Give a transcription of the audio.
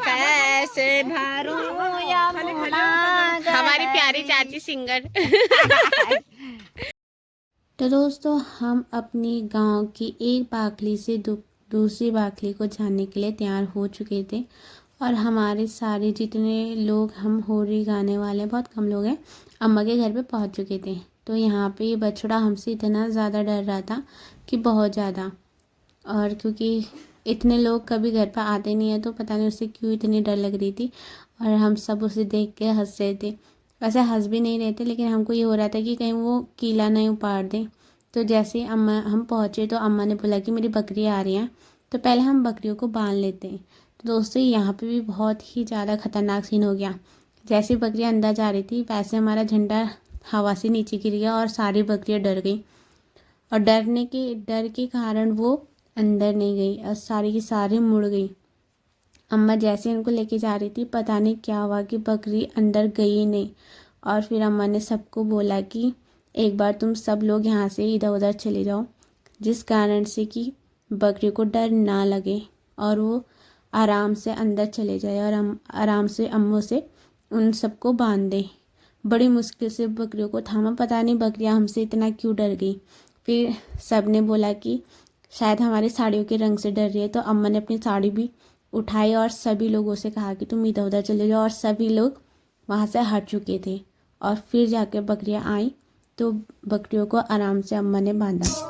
कैसे भरूं हमारी प्यारी चाची सिंगर। तो दोस्तों हम अपनी गांव की एक बाखली से दूसरी बाखली को जाने के लिए तैयार हो चुके थे और हमारे सारे जितने लोग हम होली गाने वाले बहुत कम लोग हैं अम्मा के घर पे पहुंच चुके थे। तो यहाँ पे ये बछड़ा हमसे इतना ज़्यादा डर रहा था कि बहुत ज़्यादा, और क्योंकि इतने लोग कभी घर पर आते नहीं है तो पता नहीं उससे क्यों इतनी डर लग रही थी और हम सब उसे देख के हंस रहे थे। वैसे हंस भी नहीं रहे थे लेकिन हमको ये हो रहा था कि कहीं वो कीला नहीं उपाड़ दें। तो जैसे ही अम्मा हम पहुँचे तो अम्मा ने बोला कि मेरी बकरी आ रही हैं तो पहले हम बकरियों को बांध लेते हैं। तो दोस्तों यहाँ पे भी बहुत ही ज़्यादा ख़तरनाक सीन हो गया। जैसे बकरियाँ अंदर जा रही थी वैसे हमारा झंडा हवा से नीचे गिर गया और सारी बकरियाँ डर गई और डर के कारण वो अंदर नहीं गई और सारी की सारी मुड़ गई। अम्मा जैसे उनको लेके जा रही थी पता नहीं क्या हुआ कि बकरी अंदर गई नहीं। और फिर अम्मा ने सबको बोला कि एक बार तुम सब लोग यहाँ से इधर उधर चले जाओ, जिस कारण से कि बकरी को डर ना लगे और वो आराम से अंदर चले जाए और हम आराम से अम्मों से उन सबको बांध दें। बड़ी मुश्किल से बकरियों को थामा, पता नहीं बकरियाँ हमसे इतना क्यों डर गई। फिर सब ने बोला कि शायद हमारी साड़ियों के रंग से डर रही है, तो अम्मा ने अपनी साड़ी भी उठाई और सभी लोगों से कहा कि तुम इधर उधर चले जाओ और सभी लोग वहाँ से हट चुके थे। और फिर जाके बकरियाँ आई तो बकरियों को आराम से अम्मा ने बांधा।